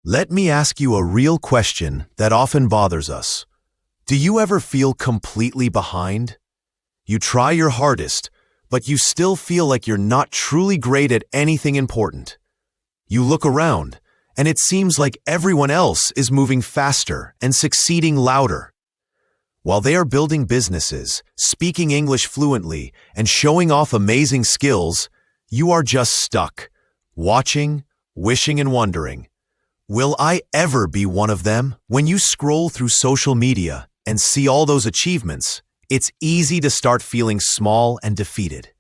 Let me ask you a real question that often bothers us. Do you ever feel completely behind? You try your hardest, but you still feel like you're not truly great at anything important. You look around, and it seems like everyone else is moving faster and succeeding louder. While they are building businesses, speaking English fluently, and showing off amazing skills, you are just stuck, watching, wishing and wondering, will I ever be one of them? When you scroll through social media and see all those achievements, it's easy to start feeling small and defeated.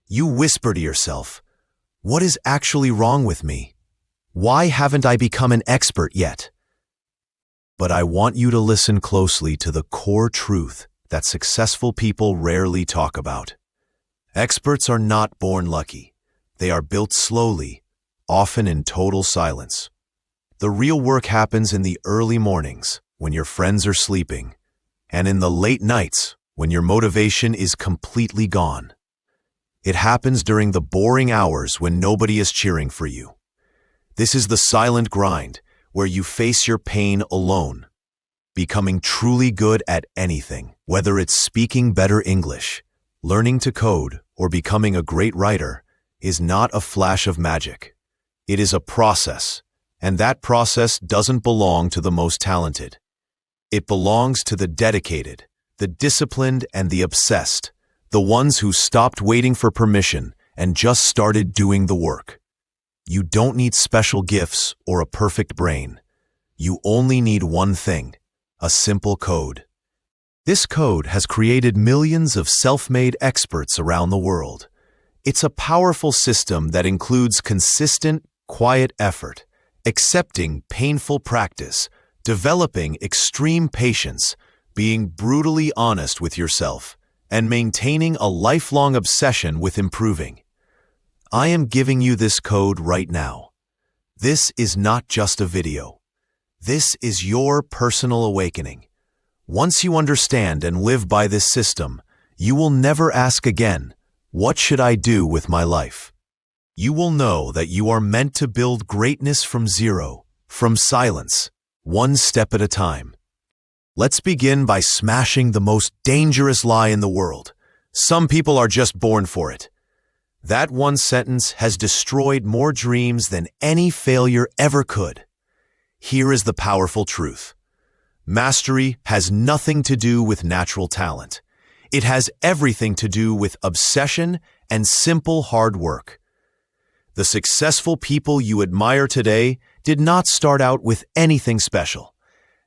You whisper to yourself, what is actually wrong with me? Why haven't I become an expert yet? But I want you to listen closely to the core truth that successful people rarely talk about. Experts are not born lucky. They are built slowly, often in total silence. The real work happens in the early mornings, when your friends are sleeping, and in the late nights, when your motivation is completely gone. It happens during the boring hours when nobody is cheering for you. This is the silent grind, where you face your pain alone. Becoming truly good at anything, whether it's speaking better English, learning to code, or becoming a great writer, is not a flash of magic. It is a process. And that process doesn't belong to the most talented. It belongs to the dedicated, the disciplined, and the obsessed, the ones who stopped waiting for permission and just started doing the work. You don't need special gifts or a perfect brain. You only need one thing, a simple code. This code has created millions of self-made experts around the world. It's a powerful system that includes consistent, quiet effort, accepting painful practice, developing extreme patience, being brutally honest with yourself, and maintaining a lifelong obsession with improving. I am giving you this code right now. This is not just a video. This is your personal awakening. Once you understand and live by this system, you will never ask again, what should I do with my life? You will know that you are meant to build greatness from zero, from silence, one step at a time. Let's begin by smashing the most dangerous lie in the world. Some people are just born for it. That one sentence has destroyed more dreams than any failure ever could. Here is the powerful truth. Mastery has nothing to do with natural talent. It has everything to do with obsession and simple hard work. The successful people you admire today did not start out with anything special.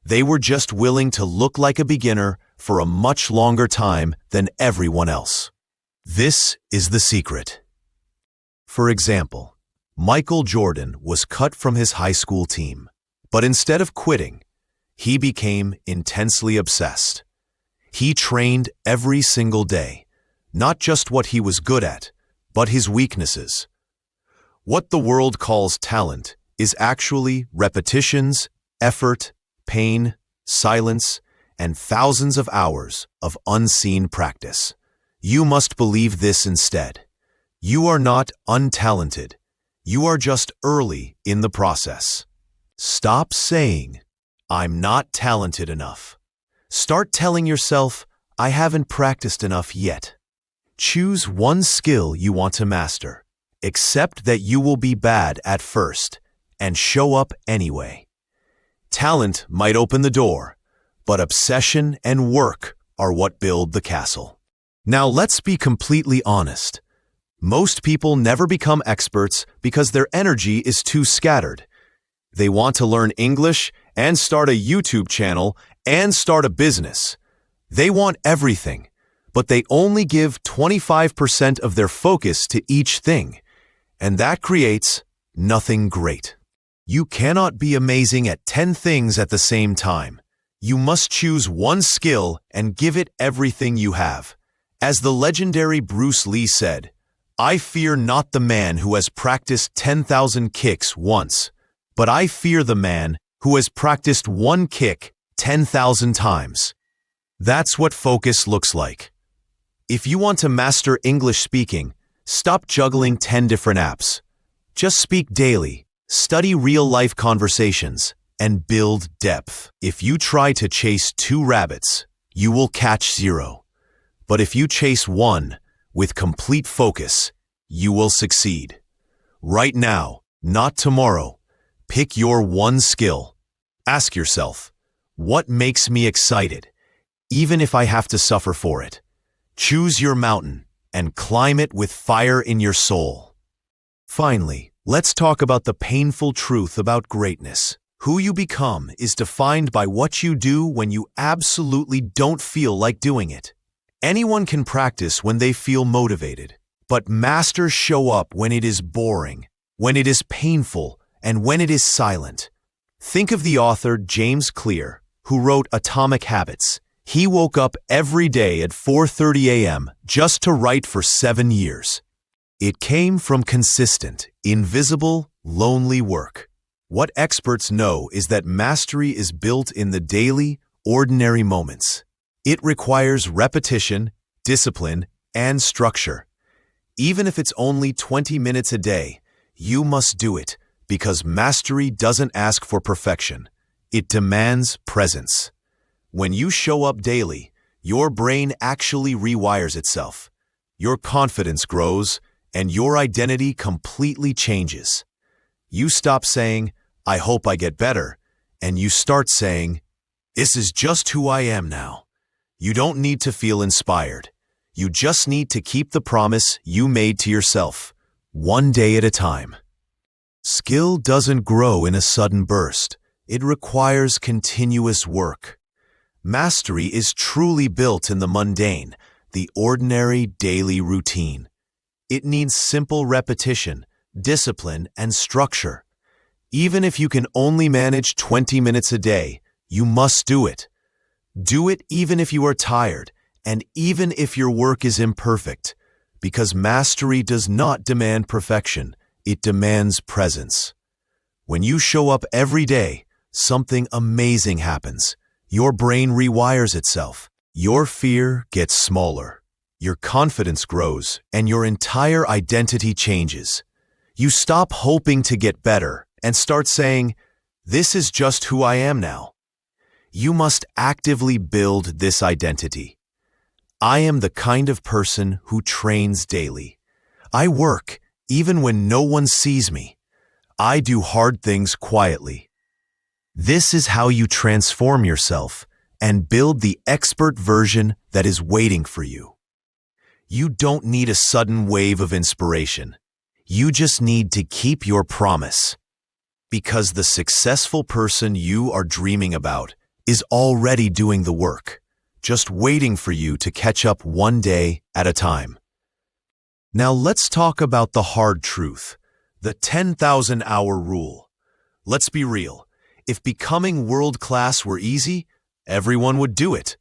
They were just willing to look like a beginner for a much longer time than everyone else. This is the secret. For example, Michael Jordan was cut from his high school team, but instead of quitting, he became intensely obsessed. He trained every single day, not just what he was good at, but his weaknesses. What the world calls talent is actually repetitions, effort, pain, silence, and thousands of hours of unseen practice. You must believe this instead. You are not untalented. You are just early in the process. Stop saying, I'm not talented enough. Start telling yourself, I haven't practiced enough yet. Choose one skill you want to master. Accept that you will be bad at first, and show up anyway. Talent might open the door, but obsession and work are what build the castle. Now let's be completely honest. Most people never become experts because their energy is too scattered. They want to learn English and start a YouTube channel and start a business. They want everything, but they only give 25% of their focus to each thing. And that creates nothing great. You cannot be amazing at 10 things at the same time. You must choose one skill and give it everything you have. As the legendary Bruce Lee said, I fear not the man who has practiced 10,000 kicks once, but I fear the man who has practiced one kick 10,000 times. That's what focus looks like. If you want to master English speaking, stop juggling 10 different apps. Just speak daily, Study real-life conversations and build depth. If you try to chase 2 rabbits, you will catch 0. But if you chase 1 with complete focus, you will succeed. Right now, not tomorrow, pick your one skill. Ask yourself, what makes me excited, even if I have to suffer for it? Choose your mountain and climb it with fire in your soul. Finally, let's talk about the painful truth about greatness. Who you become is defined by what you do when you absolutely don't feel like doing it. Anyone can practice when they feel motivated, but masters show up when it is boring, when it is painful, and when it is silent. Think of the author James Clear, who wrote Atomic Habits. He woke up every day at 4:30 a.m. just to write for 7 years. It came from consistent, invisible, lonely work. What experts know is that mastery is built in the daily, ordinary moments. It requires repetition, discipline, and structure. Even if it's only 20 minutes a day, you must do it because mastery doesn't ask for perfection. It demands presence. When you show up daily, your brain actually rewires itself. Your confidence grows, and your identity completely changes. You stop saying, "I hope I get better," and you start saying, "This is just who I am now." You don't need to feel inspired. You just need to keep the promise you made to yourself, one day at a time. Skill doesn't grow in a sudden burst. It requires continuous work. Mastery is truly built in the mundane, the ordinary daily routine. It needs simple repetition, discipline, and structure. Even if you can only manage 20 minutes a day, you must do it. Do it even if you are tired, and even if your work is imperfect, because mastery does not demand perfection, it demands presence. When you show up every day, something amazing happens. Your brain rewires itself. Your fear gets smaller. Your confidence grows, and your entire identity changes. You stop hoping to get better and start saying, "This is just who I am now." You must actively build this identity. I am the kind of person who trains daily. I work even when no one sees me. I do hard things quietly. This is how you transform yourself and build the expert version that is waiting for you. You don't need a sudden wave of inspiration. You just need to keep your promise. Because the successful person you are dreaming about is already doing the work, just waiting for you to catch up one day at a time. Now let's talk about the hard truth, the 10,000-hour rule. Let's be real. If becoming world-class were easy, everyone would do it.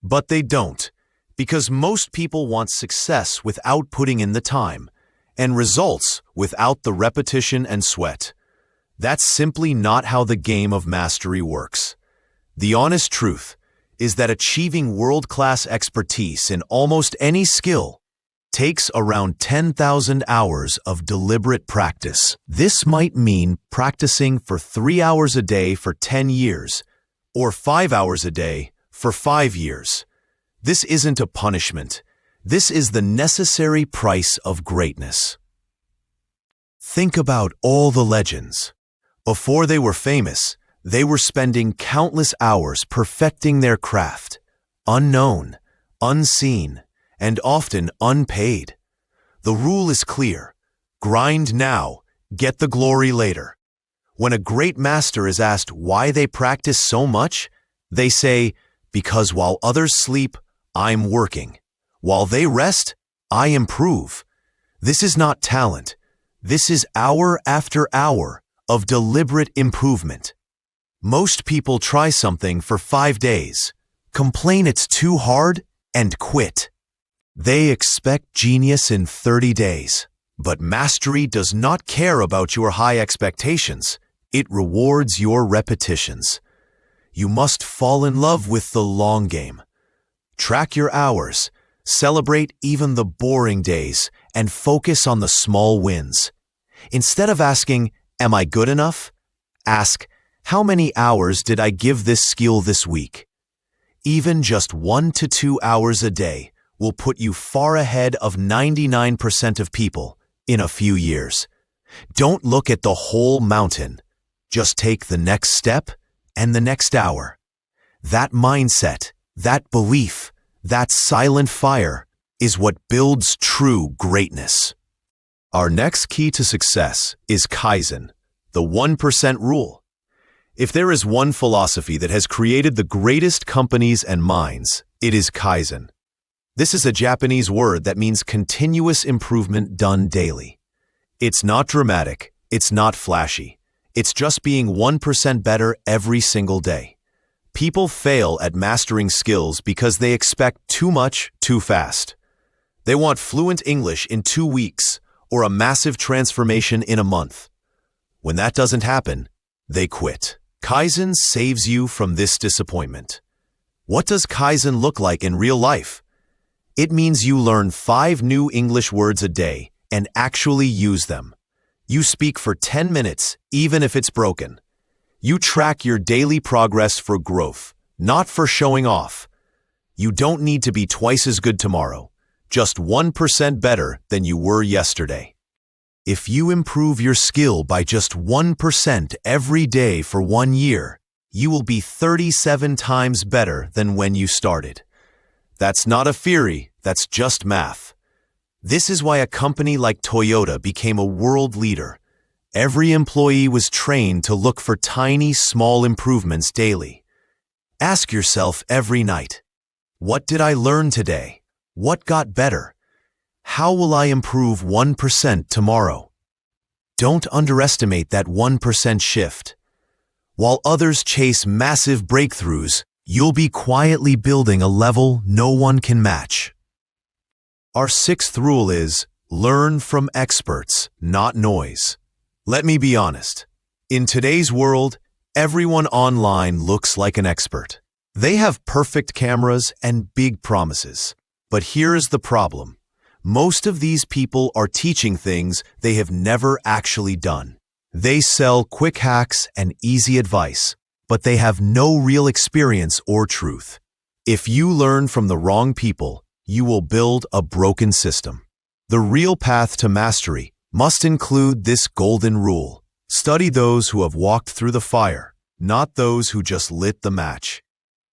But they don't, because most people want success without putting in the time, and results without the repetition and sweat. That's simply not how the game of mastery works. The honest truth is that achieving world-class expertise in almost any skill takes around 10,000 hours of deliberate practice. This might mean practicing for 3 hours a day for 10 years, or 5 hours a day for 5 years. This isn't a punishment. This is the necessary price of greatness. Think about all the legends. Before they were famous, they were spending countless hours perfecting their craft, unknown, unseen, and often unpaid. The rule is clear: grind now, get the glory later. When a great master is asked why they practice so much, they say, "Because while others sleep, I'm working. While they rest, I improve." This is not talent. This is hour after hour of deliberate improvement. Most people try something for 5 days, complain it's too hard, and quit. They expect genius in 30 days. But mastery does not care about your high expectations. It rewards your repetitions. You must fall in love with the long game. Track your hours, celebrate even the boring days, and focus on the small wins. Instead of asking, Am I good enough? Ask, how many hours did I give this skill this week? Even just 1 to 2 hours a day will put you far ahead of 99% of people in a few years. Don't look at the whole mountain. Just take the next step and the next hour. That mindset, that belief, that silent fire is what builds true greatness. Our next key to success is Kaizen, the 1% rule. If there is one philosophy that has created the greatest companies and minds, it is Kaizen. This is a Japanese word that means continuous improvement done daily. It's not dramatic, it's not flashy. It's just being 1% better every single day. People fail at mastering skills because they expect too much too fast. They want fluent English in 2 weeks or a massive transformation in a month. When that doesn't happen, they quit. Kaizen saves you from this disappointment. What does Kaizen look like in real life? It means you learn 5 new English words a day and actually use them. You speak for 10 minutes, even if it's broken. You track your daily progress for growth, not for showing off. You don't need to be twice as good tomorrow, just 1% better than you were yesterday. If you improve your skill by just 1% every day for 1 year, you will be 37 times better than when you started. That's not a theory, that's just math. This is why a company like Toyota became a world leader. Every employee was trained to look for tiny, small improvements daily. Ask yourself every night, what did I learn today? What got better? How will I improve 1% tomorrow? Don't underestimate that 1% shift. While others chase massive breakthroughs, you'll be quietly building a level no one can match. Our 6th rule is, learn from experts, not noise. Let me be honest. In today's world, everyone online looks like an expert. They have perfect cameras and big promises. But here is the problem. Most of these people are teaching things they have never actually done. They sell quick hacks and easy advice, but they have no real experience or truth. If you learn from the wrong people, you will build a broken system. The real path to mastery must include this golden rule. Study those who have walked through the fire, not those who just lit the match.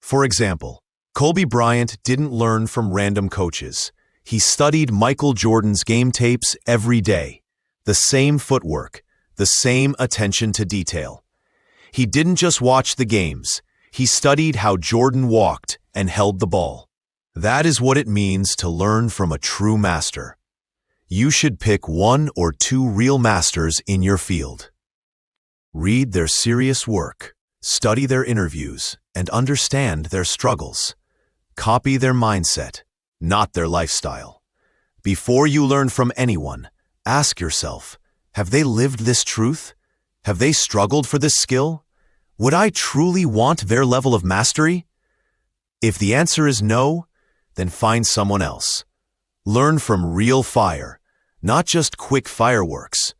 For example, Kobe Bryant didn't learn from random coaches. He studied Michael Jordan's game tapes every day. The same footwork, the same attention to detail. He didn't just watch the games. He studied how Jordan walked and held the ball. That is what it means to learn from a true master. You should pick 1 or 2 real masters in your field. Read their serious work, study their interviews, and understand their struggles. Copy their mindset, not their lifestyle. Before you learn from anyone, ask yourself, have they lived this truth? Have they struggled for this skill? Would I truly want their level of mastery? If the answer is no, then find someone else. Learn from real fire, not just quick fireworks.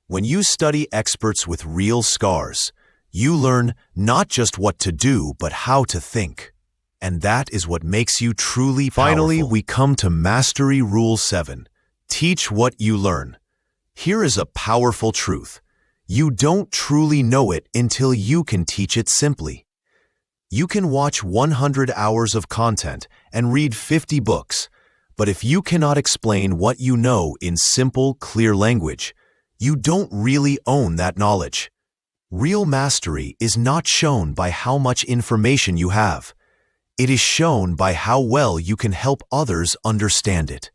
When you study experts with real scars, you learn not just what to do, but how to think. And that is what makes you truly powerful. Finally, we come to Mastery Rule 7. Teach what you learn. Here is a powerful truth. You don't truly know it until you can teach it simply. You can watch 100 hours of content and read 50 books, but if you cannot explain what you know in simple, clear language, you don't really own that knowledge. Real mastery is not shown by how much information you have. It is shown by how well you can help others understand it.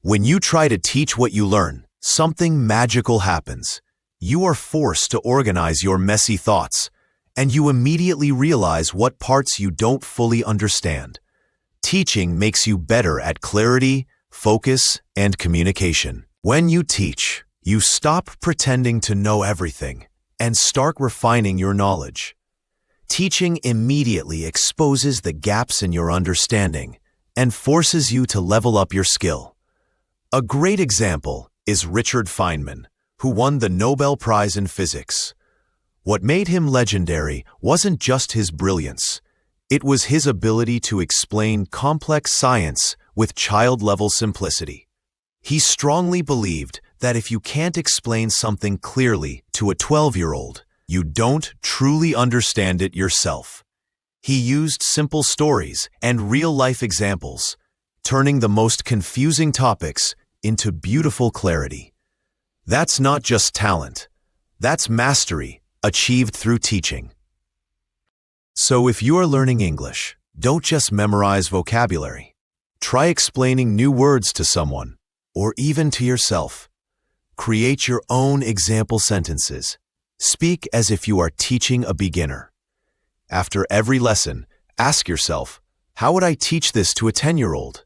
When you try to teach what you learn, something magical happens. You are forced to organize your messy thoughts, and you immediately realize what parts you don't fully understand. Teaching makes you better at clarity, focus, and communication. When you teach, you stop pretending to know everything and start refining your knowledge. Teaching immediately exposes the gaps in your understanding and forces you to level up your skill. A great example is Richard Feynman, who won the Nobel Prize in Physics. What made him legendary wasn't just his brilliance. It was his ability to explain complex science with child-level simplicity. He strongly believed that if you can't explain something clearly to a 12-year-old, you don't truly understand it yourself. He used simple stories and real-life examples, turning the most confusing topics into beautiful clarity. That's not just talent. That's mastery, achieved through teaching. So if you are learning English, don't just memorize vocabulary. Try explaining new words to someone, or even to yourself. Create your own example sentences. Speak as if you are teaching a beginner. After every lesson, ask yourself, how would I teach this to a 10-year-old?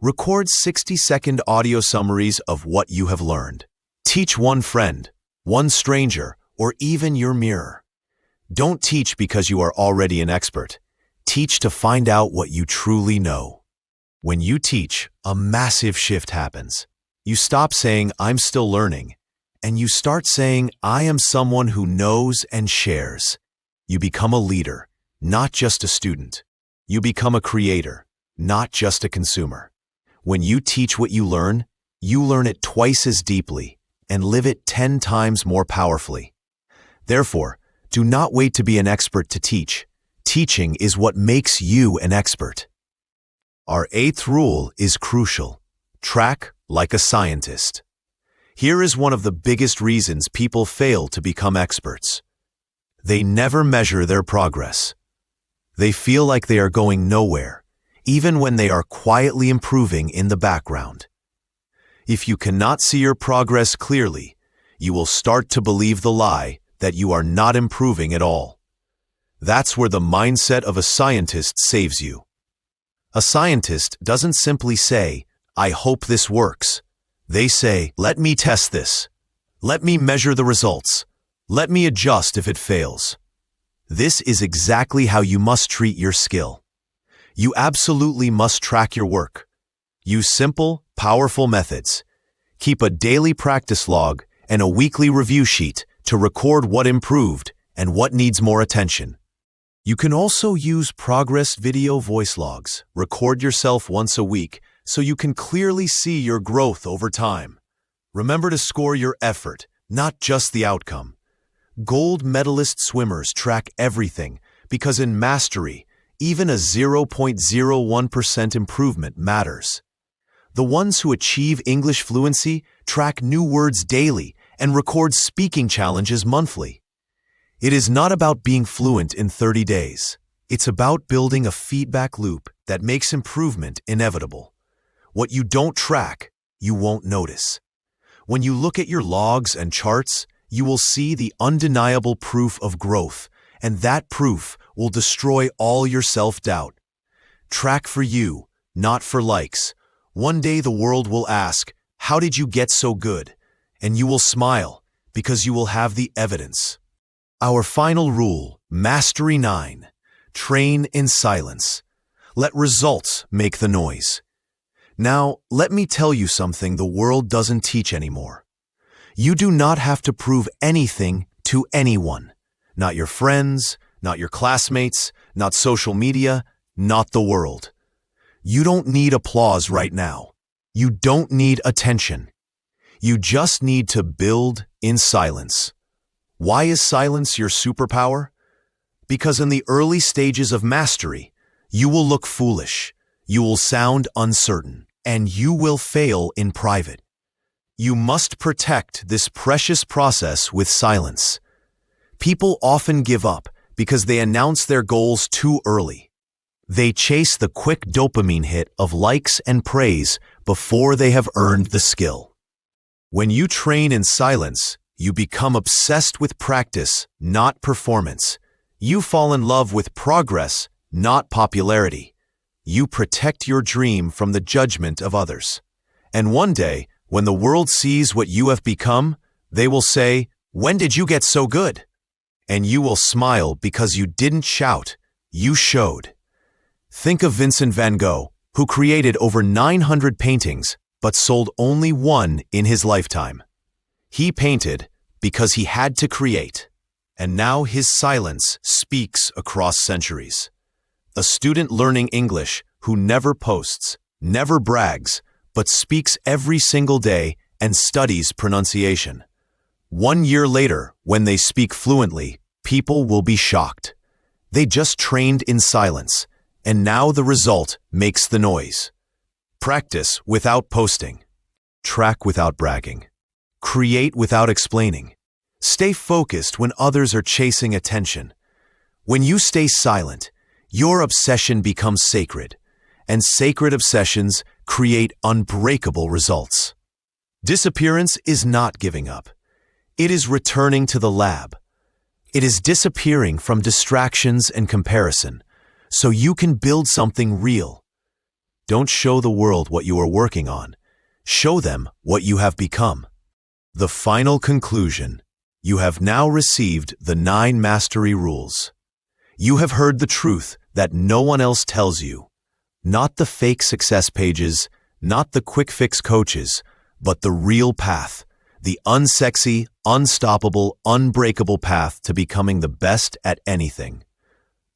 Record 60-second audio summaries of what you have learned. Teach one friend, one stranger, or even your mirror. Don't teach because you are already an expert. Teach to find out what you truly know. When you teach, a massive shift happens. You stop saying, I'm still learning, and you start saying, I am someone who knows and shares. You become a leader, not just a student. You become a creator, not just a consumer. When you teach what you learn it twice as deeply and live it 10 times more powerfully. Therefore, do not wait to be an expert to teach. Teaching is what makes you an expert. Our 8th rule is crucial. Track like a scientist. Here is one of the biggest reasons people fail to become experts. They never measure their progress. They feel like they are going nowhere, even when they are quietly improving in the background. If you cannot see your progress clearly, you will start to believe the lie that you are not improving at all. That's where the mindset of a scientist saves you. A scientist doesn't simply say, I hope this works. They say, let me test this. Let me measure the results. Let me adjust if it fails. This is exactly how you must treat your skill. You absolutely must track your work. Use simple, powerful methods. Keep a daily practice log and a weekly review sheet to record what improved and what needs more attention. You can also use progress video voice logs. Record yourself once a week so you can clearly see your growth over time. Remember to score your effort, not just the outcome. Gold medalist swimmers track everything because in mastery, even a 0.01% improvement matters. The ones who achieve English fluency track new words daily and record speaking challenges monthly. It is not about being fluent in 30 days. It's about building a feedback loop that makes improvement inevitable. What you don't track, you won't notice. When you look at your logs and charts, you will see the undeniable proof of growth, and that proof will destroy all your self-doubt. Track for you, not for likes. One day the world will ask, how did you get so good? And you will smile, because you will have the evidence. Our final rule, Mastery 9. Train in silence. Let results make the noise. Now, let me tell you something the world doesn't teach anymore. You do not have to prove anything to anyone. Not your friends, not your classmates, not social media, not the world. You don't need applause right now. You don't need attention. You just need to build in silence. Why is silence your superpower? Because in the early stages of mastery, you will look foolish, you will sound uncertain, and you will fail in private. You must protect this precious process with silence. People often give up because they announce their goals too early. They chase the quick dopamine hit of likes and praise before they have earned the skill. When you train in silence, you become obsessed with practice, not performance. You fall in love with progress, not popularity. You protect your dream from the judgment of others. And one day, when the world sees what you have become, they will say, when did you get so good? And you will smile because you didn't shout, you showed. Think of Vincent van Gogh, who created over 900 paintings, but sold only one in his lifetime. He painted because he had to create, and now his silence speaks across centuries. A student learning English who never posts, never brags, but speaks every single day and studies pronunciation. 1 year later, when they speak fluently, people will be shocked. They just trained in silence, and now the result makes the noise. Practice without posting. Track without bragging. Create without explaining. Stay focused when others are chasing attention. When you stay silent, your obsession becomes sacred, and sacred obsessions create unbreakable results. Disappearance is not giving up. It is returning to the lab. It is disappearing from distractions and comparison, so you can build something real. Don't show the world what you are working on. Show them what you have become. The final conclusion. You have now received the 9 mastery rules. You have heard the truth that no one else tells you. Not the fake success pages, not the quick fix coaches, but the real path. The unsexy, unstoppable, unbreakable path to becoming the best at anything.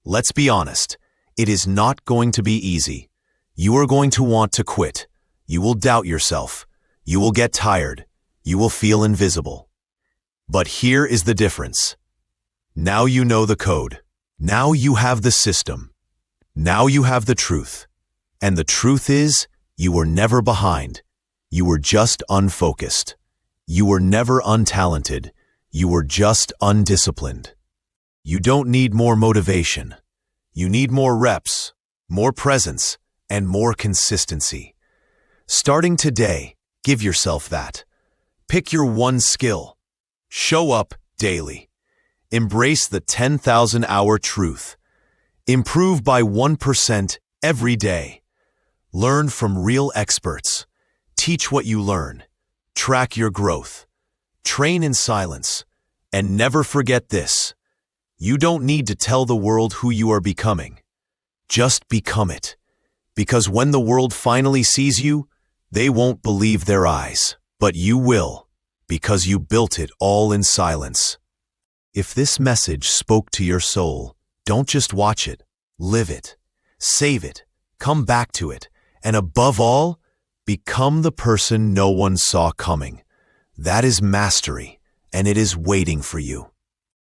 Let's be honest, it is not going to be easy. You are going to want to quit. You will doubt yourself. You will get tired. You will feel invisible. But here is the difference. Now you know the code. Now you have the system. Now you have the truth. And the truth is, you were never behind. You were just unfocused. You were never untalented. You were just undisciplined. You don't need more motivation. You need more reps, more presence, and more consistency. Starting today, give yourself that. Pick your one skill. Show up daily. Embrace the 10,000-hour truth. Improve by 1% every day. Learn from real experts. Teach what you learn. Track your growth. Train in silence. And never forget this. You don't need to tell the world who you are becoming. Just become it. Because when the world finally sees you, they won't believe their eyes. But you will, because you built it all in silence. If this message spoke to your soul, don't just watch it. Live it. Save it. Come back to it. And above all, become the person no one saw coming. That is mastery, and it is waiting for you.